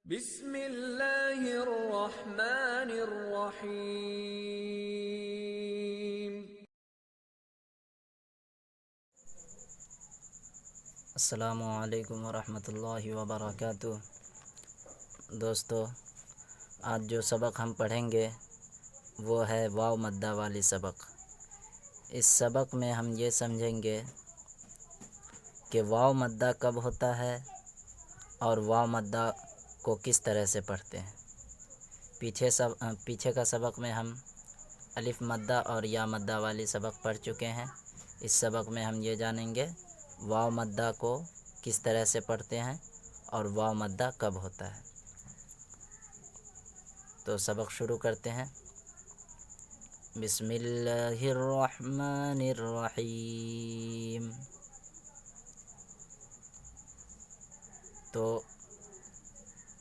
بسم اللہ الرحمن الرحیم۔ السلام علیکم ورحمۃ اللہ وبرکاتہ۔ دوستو، آج جو سبق ہم پڑھیں گے وہ ہے واو مدہ والی سبق۔ اس سبق میں ہم یہ سمجھیں گے کہ واو مدہ کب ہوتا ہے اور واو مدہ کو کس طرح سے پڑھتے ہیں۔ پیچھے کا سبق میں ہم الف مدہ اور یا مدہ والی سبق پڑھ چکے ہیں۔ اس سبق میں ہم یہ جانیں گے واو مدہ کو کس طرح سے پڑھتے ہیں اور واو مدہ کب ہوتا ہے۔ تو سبق شروع کرتے ہیں۔ بسم اللہ الرحمن الرحیم۔ تو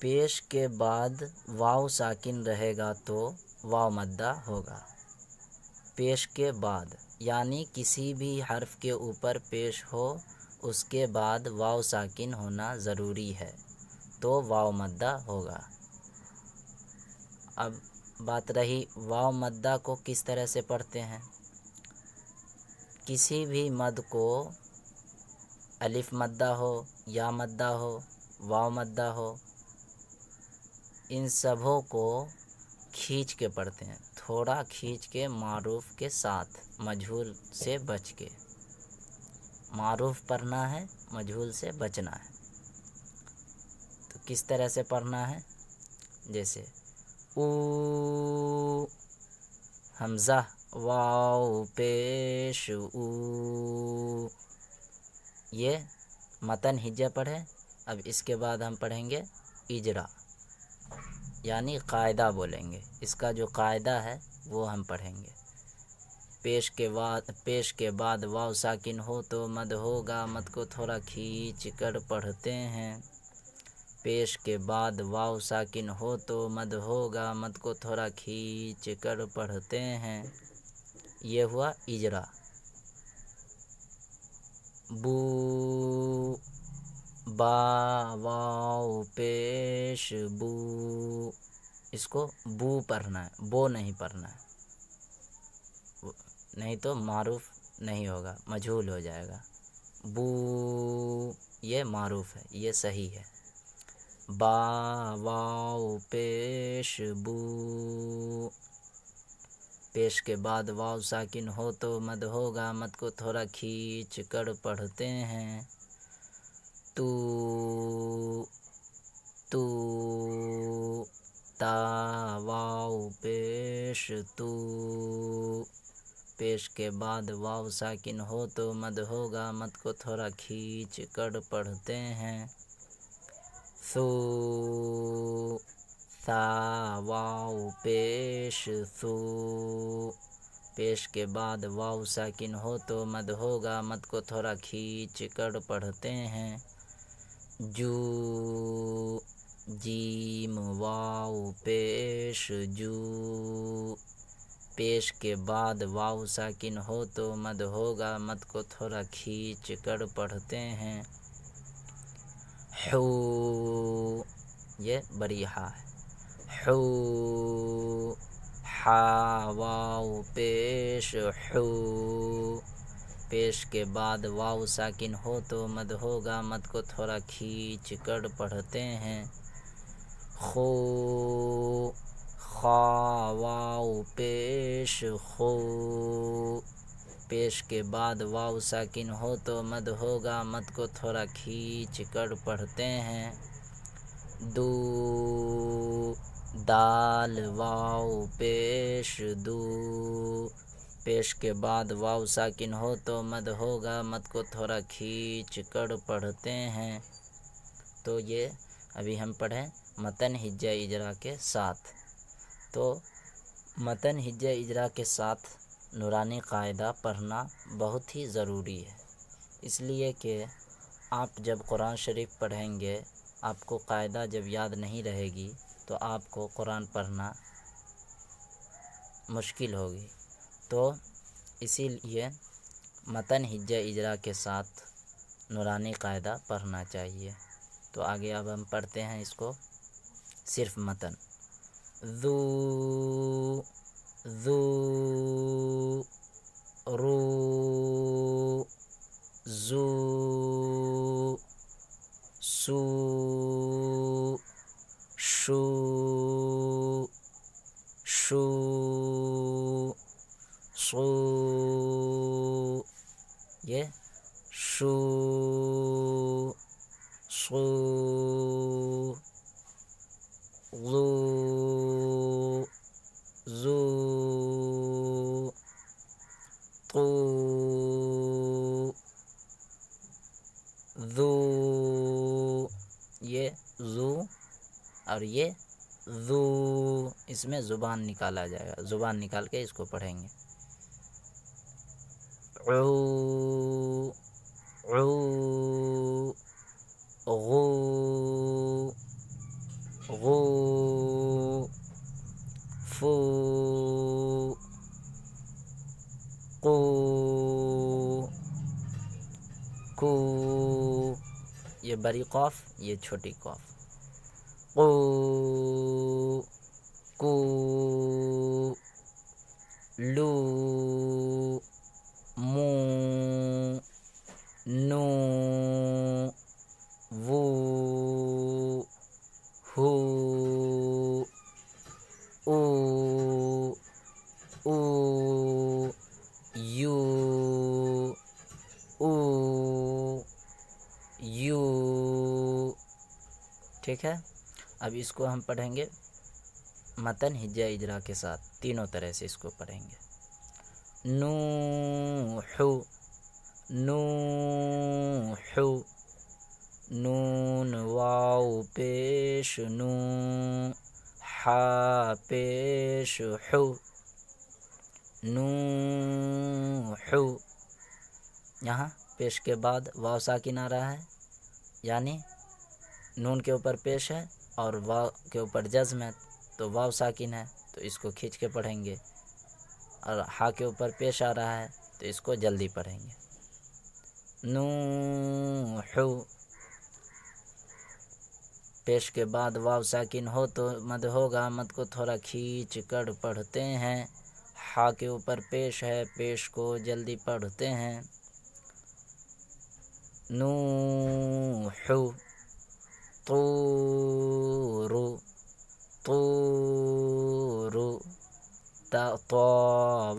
پیش کے بعد واو ساکن رہے گا تو واو مدہ ہوگا۔ پیش کے بعد یعنی کسی بھی حرف کے اوپر پیش ہو اس کے بعد واو ساکن ہونا ضروری ہے تو واو مدہ ہوگا۔ اب بات رہی واو مدہ کو کس طرح سے پڑھتے ہیں۔ کسی بھی مد کو الف مدہ ہو یا مدہ ہو واو مدہ ہو، ان سبھوں کو کھینچ کے پڑھتے ہیں، تھوڑا کھینچ کے معروف کے ساتھ، مجہول سے بچ کے۔ معروف پڑھنا ہے، مجہول سے بچنا ہے۔ تو کس طرح سے پڑھنا ہے؟ جیسے او، حمزہ واو پیش او، یہ متن ہجہ پڑھے۔ اب اس کے بعد ہم پڑھیں گے اجرا، یعنی قاعدہ بولیں گے۔ اس کا جو قاعدہ ہے وہ ہم پڑھیں گے۔ پیش کے بعد واو ساکن ہو تو مد ہوگا، مد کو تھوڑا کھینچ کر پڑھتے ہیں۔ پیش کے بعد واو ساکن ہو تو مد ہوگا، مد کو تھوڑا کھینچ کر پڑھتے ہیں۔ یہ ہوا اجرا۔ بو، با واو پیش بو، اس کو بو پڑھنا ہے، بو نہیں پڑھنا ہے، نہیں تو معروف نہیں ہوگا، مجہول ہو جائے گا۔ بو یہ معروف ہے، یہ صحیح ہے۔ با واو پیش بو، پیش کے بعد واو ساکن ہو تو مد ہوگا، مد کو تھوڑا کھینچ کر پڑھتے ہیں۔ تو، تو، تا واو پیش تو، پیش کے بعد واو ساکن ہو تو مد ہوگا، مد کو تھوڑا کھینچ کر پڑھتے ہیں۔ ثو، ثا واو پیش ثو، پیش کے بعد واو ساکن ہو تو مد ہوگا، مد کو تھوڑا کھینچ کر پڑھتے ہیں۔ جو، جیم واو پیش جو، پیش کے بعد واو ساکن ہو تو مد ہوگا، مد کو تھوڑا کھینچ کر پڑھتے ہیں۔ حو، یہ بڑی ہا ہے۔ حو، حا واو پیش حو، پیش کے بعد واو ساکن ہو تو مد ہوگا، مد کو تھوڑا کھینچ کر پڑھتے ہیں۔ خو، خا واو پیش خو، پیش کے بعد واو ساکن ہو تو مد ہوگا، مد کو تھوڑا کھینچ کر پڑھتے ہیں۔ دو، دال واو پیش دو، پیش کے بعد واو ساکن ہو تو مد ہوگا، مد کو تھوڑا کھینچ کر پڑھتے ہیں۔ تو یہ ابھی ہم پڑھیں متن ہجہ اجرا کے ساتھ۔ تو متن ہجہ اجرا کے ساتھ نورانی قاعدہ پڑھنا بہت ہی ضروری ہے، اس لیے کہ آپ جب قرآن شریف پڑھیں گے، آپ کو قاعدہ جب یاد نہیں رہے گی تو آپ کو قرآن پڑھنا مشکل ہوگی۔ تو اسی لیے متن ہجہ اجرا کے ساتھ نورانی قاعدہ پڑھنا چاہیے۔ تو آگے اب ہم پڑھتے ہیں اس کو۔ صرف متن. ذو ذو رو زو سو شو شو سو. یہ شو سو ذو ذو طو ذو. یہ ذو اور یہ ذو، اس میں زبان نکالا جائے گا، زبان نکال کے اس کو پڑھیں گے. عو عو غو غو فو قو کو. یہ بڑی قاف، یہ چھوٹی قاف. قو کو لو مو نو وو ہو او او یو او یو. ٹھیک ہے. اب اس کو ہم پڑھیں گے متن ہجا اجرا کے ساتھ، تینوں طرح سے اس کو پڑھیں گے. نوح نوح نون واو پیش نو ہا پیش حو نوح. یہاں پیش کے بعد واو ساکن آ رہا ہے، یعنی نون کے اوپر پیش ہے اور واو کے اوپر جزم ہے، تو واو ساکن ہے تو اس کو کھینچ کے پڑھیں گے، اور ہا کے اوپر پیش آ رہا ہے تو اس کو جلدی پڑھیں گے. نوح. پیش کے بعد واو ساکن ہو تو مد ہوگا، مد کو تھوڑا کھینچ کر پڑھتے ہیں. ہا کے اوپر پیش ہے، پیش کو جلدی پڑھتے ہیں. نوح طور طور تا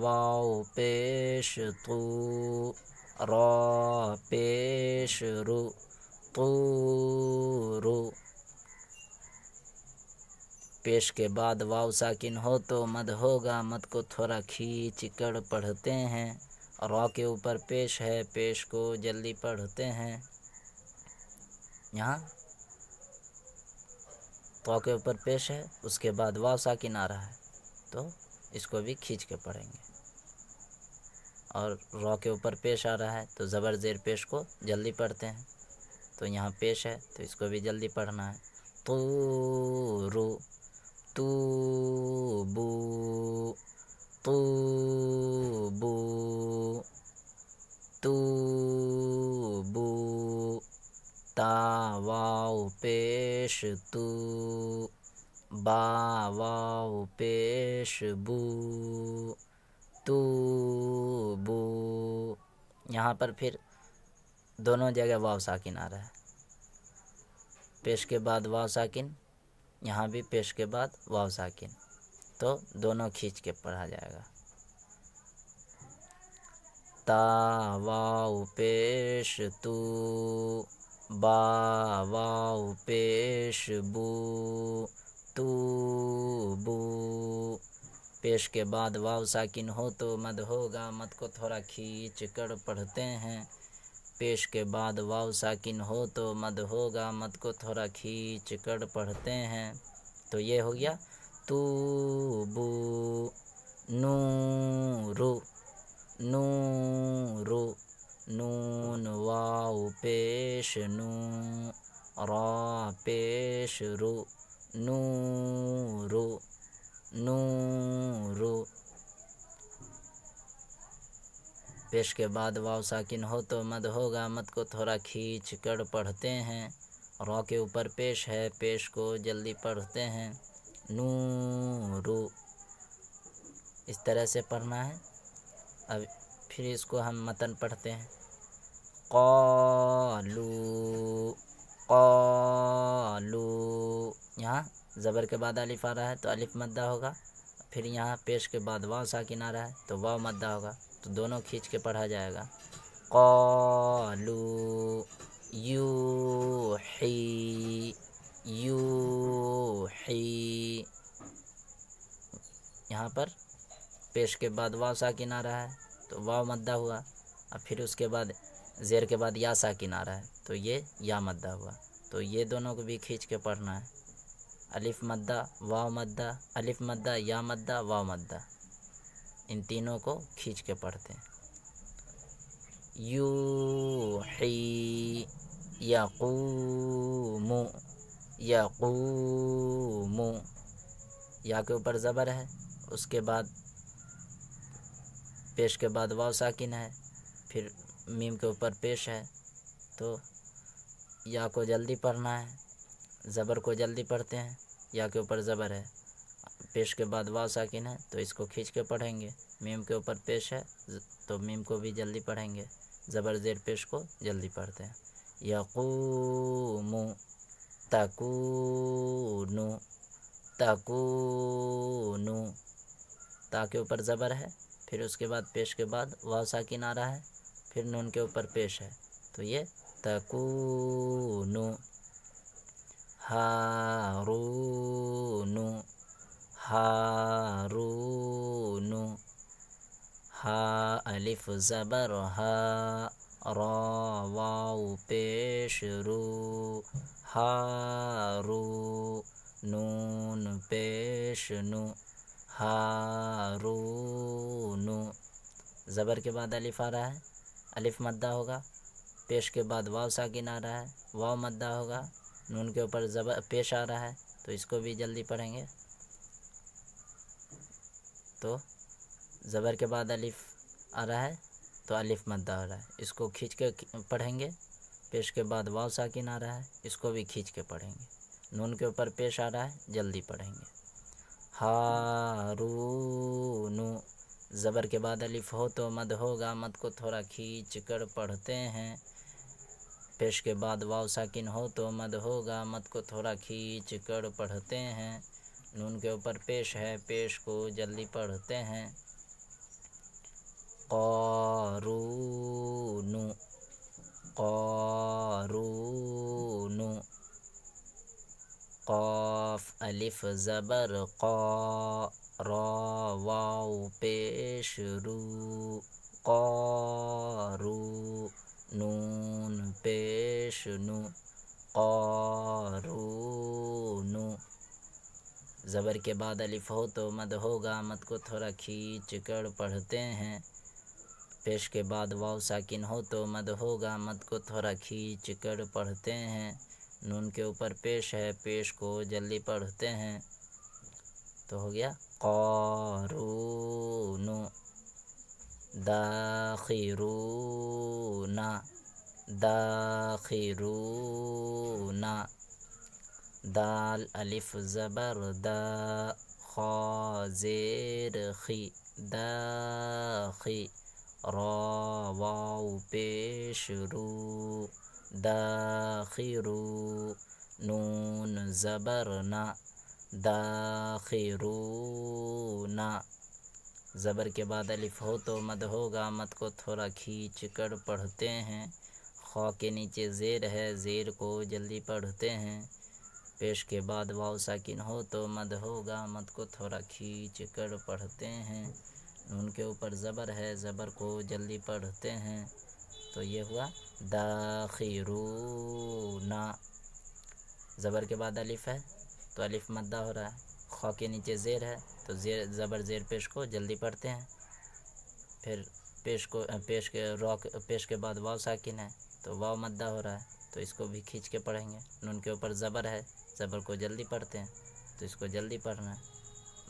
واو پیش تو را پیش رو طور. پیش کے بعد واو ساکن ہو تو مد ہوگا، مد کو تھوڑا کھینچ کر پڑھتے ہیں. را کے اوپر پیش ہے، پیش کو جلدی پڑھتے ہیں. یہاں تو کے اوپر پیش ہے، اس کے بعد واو ساکن آ رہا ہے تو اس کو بھی کھینچ کے پڑھیں گے. اور را کے اوپر پیش آ رہا ہے تو زبر زیر پیش کو جلدی پڑھتے ہیں. تو یہاں پیش ہے تو اس کو بھی جلدی پڑھنا ہے. طور توبو توبو توبو تا واو پیش تو با واو پیش بو توبو. یہاں پر پھر دونوں جگہ واو ساکن آ رہا ہے. پیش کے بعد واو ساکن، یہاں بھی پیش کے بعد واو ساکن، تو دونوں کھینچ کے پڑھا جائے گا. تا واو پیش تو با واو پیش بو توبو. پیش کے بعد واو ساکن ہو تو مد ہوگا، مد کو تھوڑا کھینچ کر پڑھتے ہیں. پیش کے بعد واو ساکن ہو تو مد ہوگا، مد کو تھوڑا کھینچ کر پڑھتے ہیں. تو یہ ہو گیا توبو. نور نور نون واو پیش نو را پیش رو نور نور. پیش کے بعد واو ساکن ہو تو مد ہوگا، مد کو تھوڑا کھینچ کر پڑھتے ہیں. را کے اوپر پیش ہے، پیش کو جلدی پڑھتے ہیں، نورو، اس طرح سے پڑھنا ہے۔ اب پھر اس کو ہم متن پڑھتے ہیں، قالو، قالو، یہاں زبر کے بعد الف آ رہا ہے تو الف مدہ ہوگا، پھر یہاں پیش کے بعد واو ساکن آ رہا ہے تو واو مدہ ہوگا، تو دونوں کھینچ کے پڑھا جائے گا۔ قالو یوحی، یوحی، یہاں پر پیش کے بعد واو ساکن آ رہا ہے تو واو مدہ ہوا، اور پھر اس کے بعد زیر کے بعد یا ساکن آ رہا ہے تو یہ یا مدہ ہوا، تو یہ دونوں کو بھی کھینچ کے پڑھنا ہے، الف مدہ واو مدہ، الف مدہ یا مدہ واو مدہ، ان تینوں کو کھینچ کے پڑھتے ہیں۔ یوحی، یقوم، یقوم، یا کے اوپر زبر ہے، اس کے بعد پیش کے بعد واو ساکن ہے، پھر میم کے اوپر پیش ہے، تو یا کو جلدی پڑھنا ہے، زبر کو جلدی پڑھتے ہیں، یا کے اوپر زبر ہے، پیش کے بعد واو ساکن ہے تو اس کو کھینچ کے پڑھیں گے، میم کے اوپر پیش ہے تو میم کو بھی جلدی پڑھیں گے، زبر زیر پیش کو جلدی پڑھتے ہیں۔ یقوم، تکون، تکون، تا کے اوپر زبر ہے، پھر اس کے بعد پیش کے بعد واو ساکن آ رہا ہے، پھر نون کے اوپر پیش ہے تو یہ تکون۔ ہارون، ہارون، ہا الف زبر ہا، را واو پیش رو، ہارو، نون پیش نو، ہارون، زبر کے بعد الف آ رہا ہے، الف مدہ ہوگا، پیش کے بعد واو ساکن آ رہا ہے، واو مدہ ہوگا، نون کے اوپر زبر پیش آ رہا ہے تو اس کو بھی جلدی پڑھیں گے، تو زبر کے بعد الف آ رہا ہے تو الف مدہ آ رہا ہے، اس کو کھینچ کے پڑھیں گے، پیش کے بعد واو ساکن آ رہا ہے، اس کو بھی کھینچ کے پڑھیں گے، نون کے اوپر پیش آ رہا ہے جلدی پڑھیں گے۔ ہارون، زبر کے بعد الف ہو تو مد ہوگا، مد کو تھوڑا کھینچ کر پڑھتے ہیں، پیش کے بعد واو ساکن ہو تو مد ہوگا، مد کو تھوڑا کھینچ کر پڑھتے ہیں، نون کے اوپر پیش ہے، پیش کو جلدی پڑھتے ہیں۔ قارون، قارون، قاف الف زبر قا، را واو پیش رو، قارو، نون پیش نو، قارون، زبر کے بعد الف ہو تو مد ہوگا، مد کو تھوڑا کھینچ کر پڑھتے ہیں، پیش کے بعد واو ساکن ہو تو مد ہوگا، مد کو تھوڑا کھینچ کر پڑھتے ہیں، نون کے اوپر پیش ہے، پیش کو جلدی پڑھتے ہیں، تو ہو گیا قارون۔ داخرون، داخرون، دال الف زبر دا، خا زیر خی، داخی، را واو پیش رو، داخرو، نون زبر نا، داخرون، زبر کے بعد الف ہو تو مد ہوگا، مد کو تھوڑا کھینچ کر پڑھتے ہیں، خا کے نیچے زیر ہے، زیر کو جلدی پڑھتے ہیں، پیش کے بعد واو ساکن ہو تو مد ہوگا، مد کو تھوڑا کھینچ کر پڑھتے ہیں، نون کے اوپر زبر ہے، زبر کو جلدی پڑھتے ہیں، تو یہ ہوا داخرون۔ زبر کے بعد الف ہے تو الف مدہ ہو رہا ہے، خا کے نیچے زیر ہے تو زبر زیر پیش کو جلدی پڑھتے ہیں، پھر پیش کے بعد واو ساکن ہے تو واو مدہ ہو رہا ہے تو اس کو بھی کھینچ کے پڑھیں گے، نون کے اوپر زبر ہے، زبر کو جلدی پڑھتے ہیں تو اس کو جلدی پڑھنا ہے،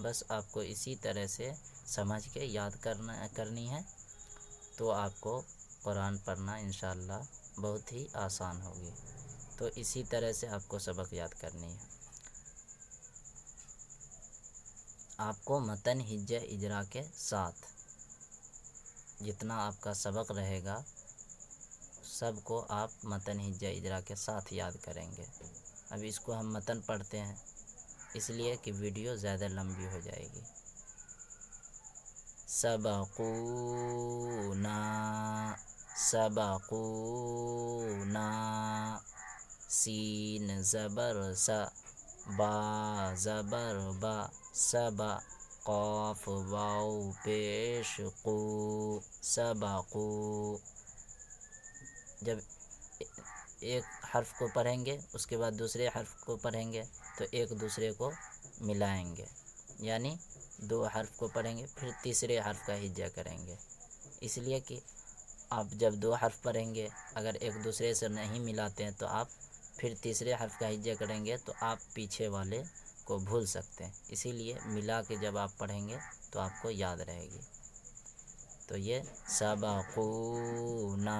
بس آپ کو اسی طرح سے سمجھ کے یاد کرنی ہے، تو آپ کو قرآن پڑھنا انشاءاللہ بہت ہی آسان ہوگی۔ تو اسی طرح سے آپ کو سبق یاد کرنی ہے. آپ کو متن ہجہ اجرا کے ساتھ جتنا آپ کا سبق رہے گا سب کو آپ متن ہجہ اجرا کے ساتھ یاد کریں گے. اب اس کو ہم متن پڑھتے ہیں اس لیے کہ ویڈیو زیادہ لمبی ہو جائے گی. سبقونا سبقونا سین زبر سا با زبر با سبا قاف واو پیش قو سبقو. جب ایک حرف کو پڑھیں گے اس کے بعد دوسرے حرف کو پڑھیں گے تو ایک دوسرے کو ملائیں گے، یعنی دو حرف کو پڑھیں گے پھر تیسرے حرف کا ہجہ کریں گے. اس لیے کہ آپ جب دو حرف پڑھیں گے اگر ایک دوسرے سے نہیں ملاتے ہیں تو آپ پھر تیسرے حرف کا ہجہ کریں گے تو آپ پیچھے والے کو بھول سکتے ہیں. اسی لیے ملا کے جب آپ پڑھیں گے تو آپ کو یاد رہے گی. تو یہ سبقونا،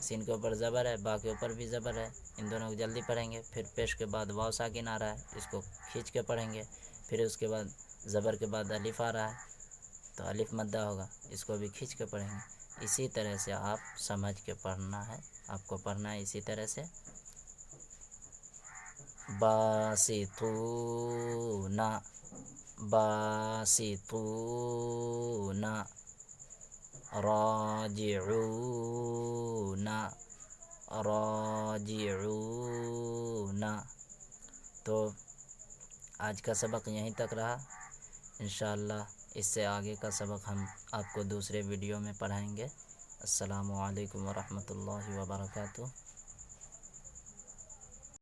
سین کے اوپر زبر ہے، با کے اوپر بھی زبر ہے، ان دونوں کو جلدی پڑھیں گے. پھر پیش کے بعد واو ساکن آ رہا ہے، اس کو کھینچ کے پڑھیں گے. پھر اس کے بعد زبر کے بعد الف آ رہا ہے تو الف مدہ ہوگا، اس کو بھی کھینچ کے پڑھیں گے. اسی طرح سے آپ سمجھ کے پڑھنا ہے، آپ کو پڑھنا ہے اسی طرح سے. باسطونا باسطونا راجعون راجعون. تو آج کا سبق یہیں تک رہا. انشاءاللہ اس سے آگے کا سبق ہم آپ کو دوسرے ویڈیو میں پڑھائیں گے. السلام علیکم ورحمۃ اللہ وبرکاتہ.